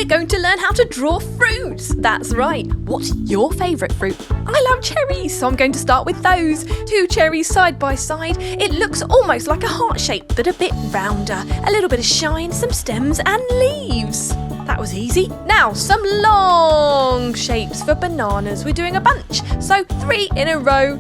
going to learn how to draw fruits. That's right. What's your favourite fruit? I love cherries, so I'm going to start with those. 2 cherries side by side. It looks almost like a heart shape, but a bit rounder. A little bit of shine, some stems and leaves. That was easy. Now, some long shapes for bananas. We're doing a bunch, so 3 in a row.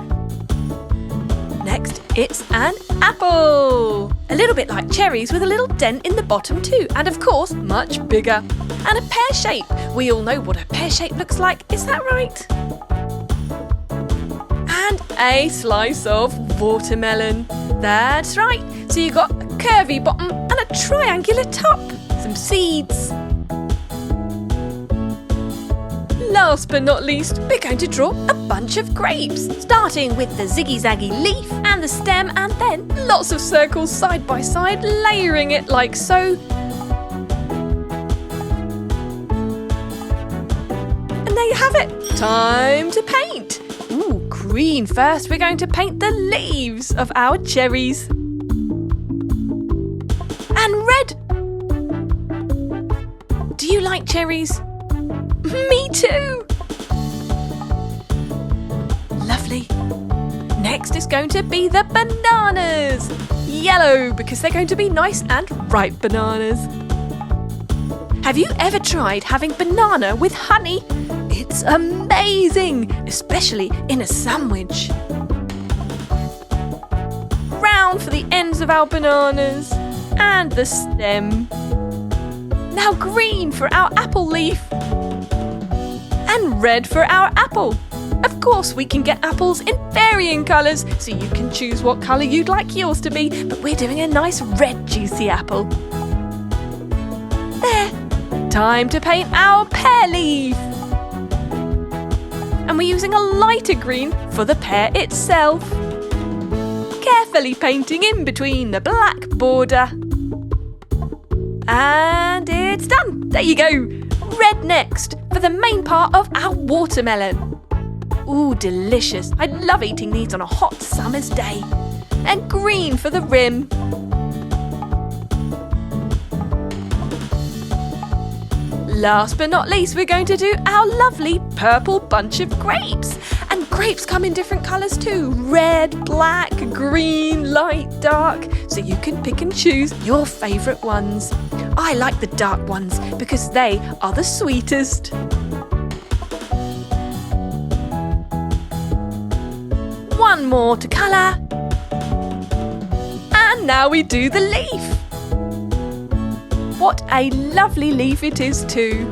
Next, it's an apple. A little bit like cherries with a little dent in the bottom too. And of course, much bigger. And a pear shape. We all know what a pear shape looks like. Is that right? And a slice of watermelon. That's right. So you've got a curvy bottom and a triangular top. Some seeds. Last but not least, we're going to draw a bunch of grapes, starting with the ziggy-zaggy leaf and the stem, and then lots of circles side by side, layering it like so. And there you have it. Time to paint. Ooh, green first. We're going to paint the leaves of our cherries. And red. Do you like cherries? Me too! Lovely. Next is going to be the bananas. Yellow, because they're going to be nice and ripe bananas. Have you ever tried having banana with honey? It's amazing, especially in a sandwich. Round for the ends of our bananas and the stem. Now green for our apple leaf. And red for our apple. Of course, we can get apples in varying colours, so you can choose what colour you'd like yours to be, but we're doing a nice red juicy apple. There. Time to paint our pear leaf. And we're using a lighter green for the pear itself. Carefully painting in between the black border. And it's done. There you go. Red next for the main part of our watermelon. Ooh, delicious. I love eating these on a hot summer's day. And green for the rim. Last but not least, we're going to do our lovely purple bunch of grapes. And grapes come in different colours too. Red, black, green, light, dark. So you can pick and choose your favourite ones. I like the dark ones because they are the sweetest. One more to colour. And now we do the leaf. What a lovely leaf it is too.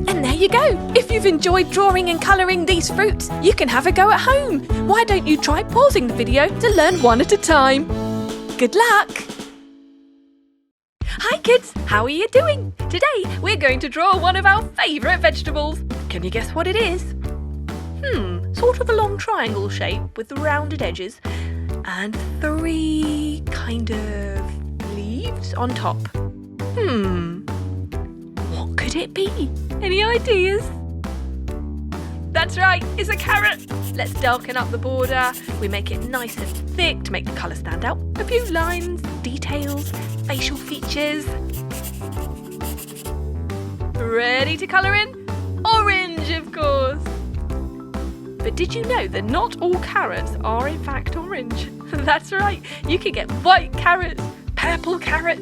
And there you go. If you've enjoyed drawing and colouring these fruits, you can have a go at home. Why don't you try pausing the video to learn one at a time? Good luck! Hi kids, how are you doing? Today we're going to draw one of our favourite vegetables. Can you guess what it is? Sort of a long triangle shape with the rounded edges and 3 kind of leaves on top. What could it be? Any ideas? That's right, it's a carrot. Let's darken up the border. We make it nice and thick to make the colour stand out. A few lines, details, facial features. Ready to colour in? Orange, of course. But did you know that not all carrots are in fact orange? That's right, you can get white carrots, purple carrots.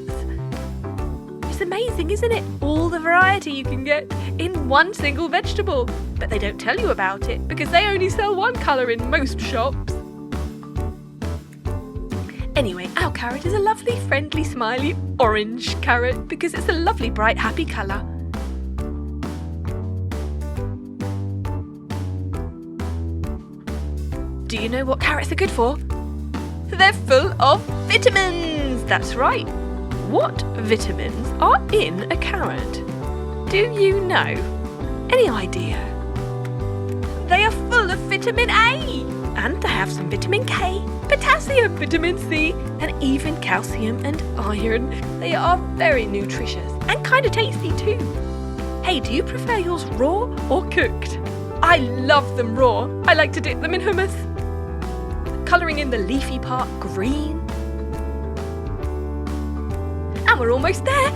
It's amazing, isn't it? All the variety you can get in one single vegetable. But they don't tell you about it because they only sell one colour in most shops. Anyway, our carrot is a lovely, friendly, smiley orange carrot because it's a lovely, bright, happy colour. Do you know what carrots are good for? They're full of vitamins! That's right. What vitamins are in a carrot? Do you know? Any idea? They are full of vitamin A! And they have some vitamin K, potassium, vitamin C, and even calcium and iron. They are very nutritious and kind of tasty too. Hey, do you prefer yours raw or cooked? I love them raw. I like to dip them in hummus. Colouring in the leafy part green, And we're almost there.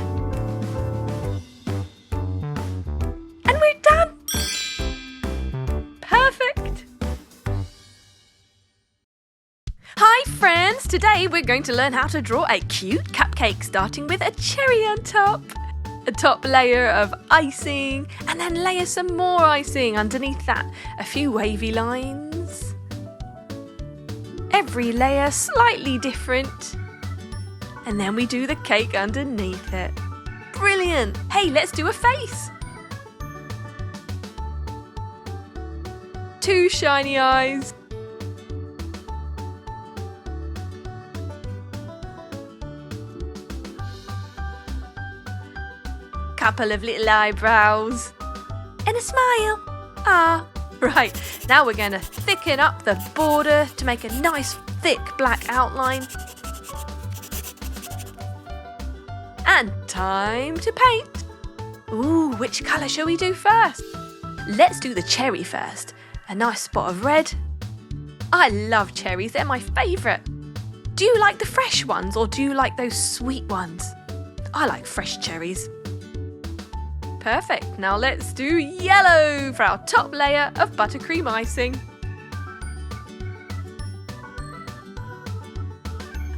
And we're done. Perfect. Hi friends, today we're going to learn how to draw a cute cupcake starting with a cherry on top. A top layer of icing and then layer some more icing underneath that. A few wavy lines. Every layer slightly different. And then we do the cake underneath it. Brilliant! Hey, let's do a face. 2 shiny eyes. Couple of little eyebrows. And a smile. Ah, right. Now we're going to thicken up the border to make a nice thick black outline. And time to paint. Ooh, which colour shall we do first? Let's do the cherry first. A nice spot of red. I love cherries, they're my favourite. Do you like the fresh ones or do you like those sweet ones? I like fresh cherries. Perfect, now let's do yellow for our top layer of buttercream icing.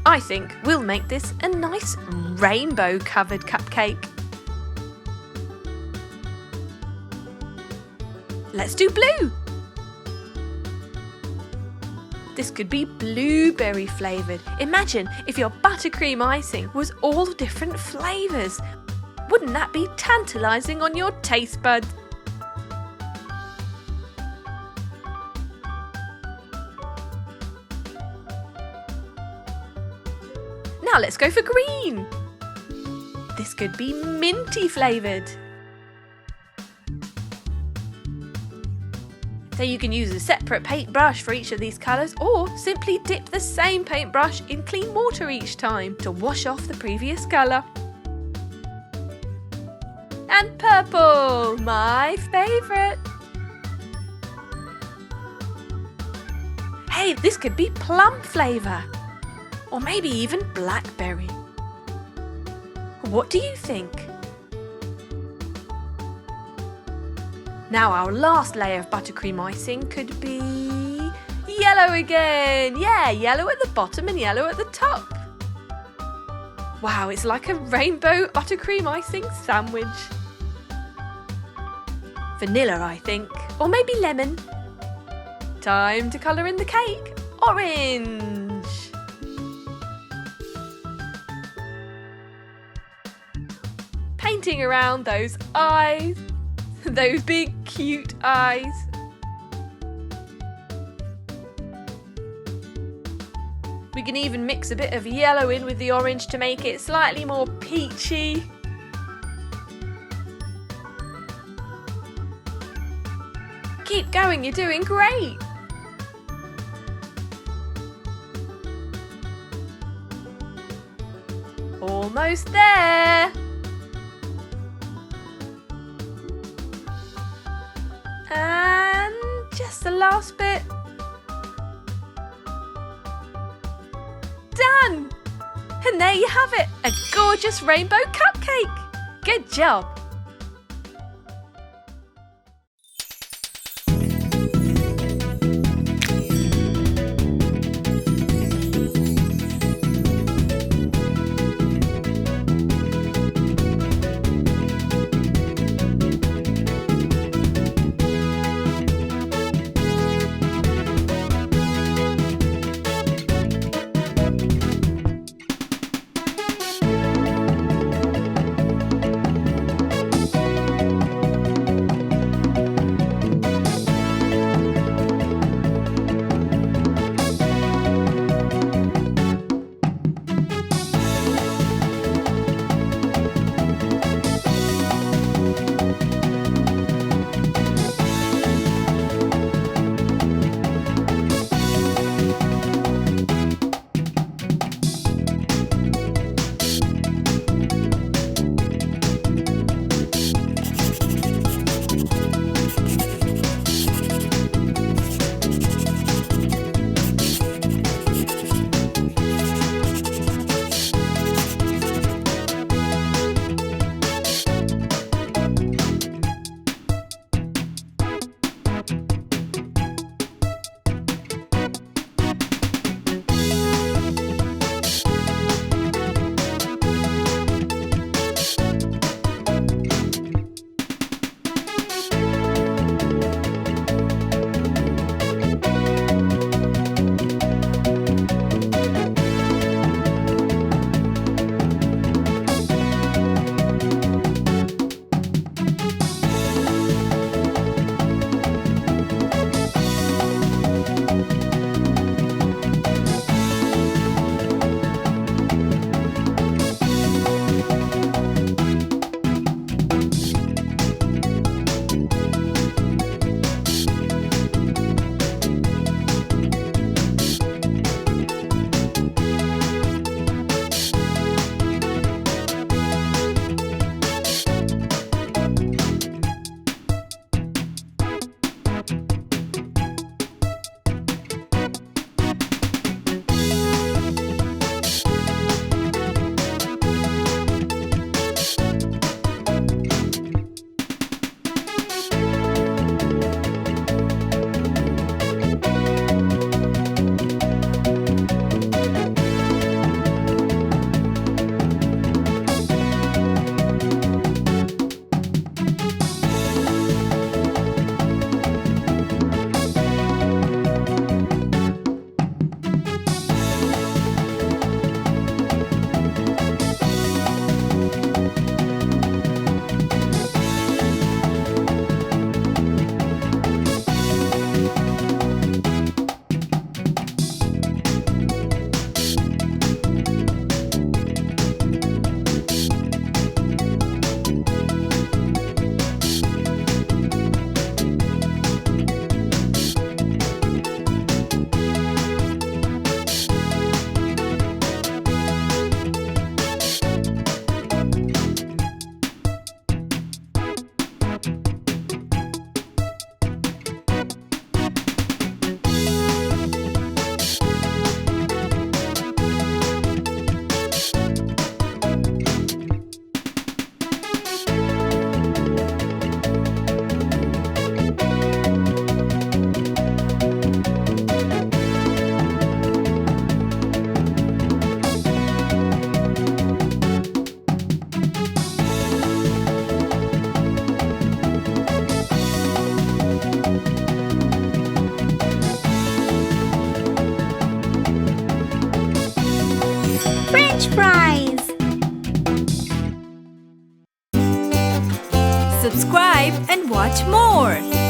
I think we'll make this a nice rainbow covered cupcake. Let's do blue. This could be blueberry flavoured. Imagine if your buttercream icing was all different flavours. Wouldn't that be tantalising on your taste buds? Now let's go for green. This could be minty flavoured. So you can use a separate paintbrush for each of these colours or simply dip the same paintbrush in clean water each time to wash off the previous colour. And purple, my favourite. Hey, this could be plum flavour. Or maybe even blackberry. What do you think? Now our last layer of buttercream icing could be yellow again. Yeah, yellow at the bottom and yellow at the top. Wow, it's like a rainbow buttercream icing sandwich. Vanilla, I think, or maybe lemon. Time to colour in the cake. Orange. Painting around those eyes, those big cute eyes. We can even mix a bit of yellow in with the orange to make it slightly more peachy. Keep going, you're doing great. Almost there. And just the last bit. Done! And there you have it, a gorgeous rainbow cupcake. Good job. subscribe and watch more.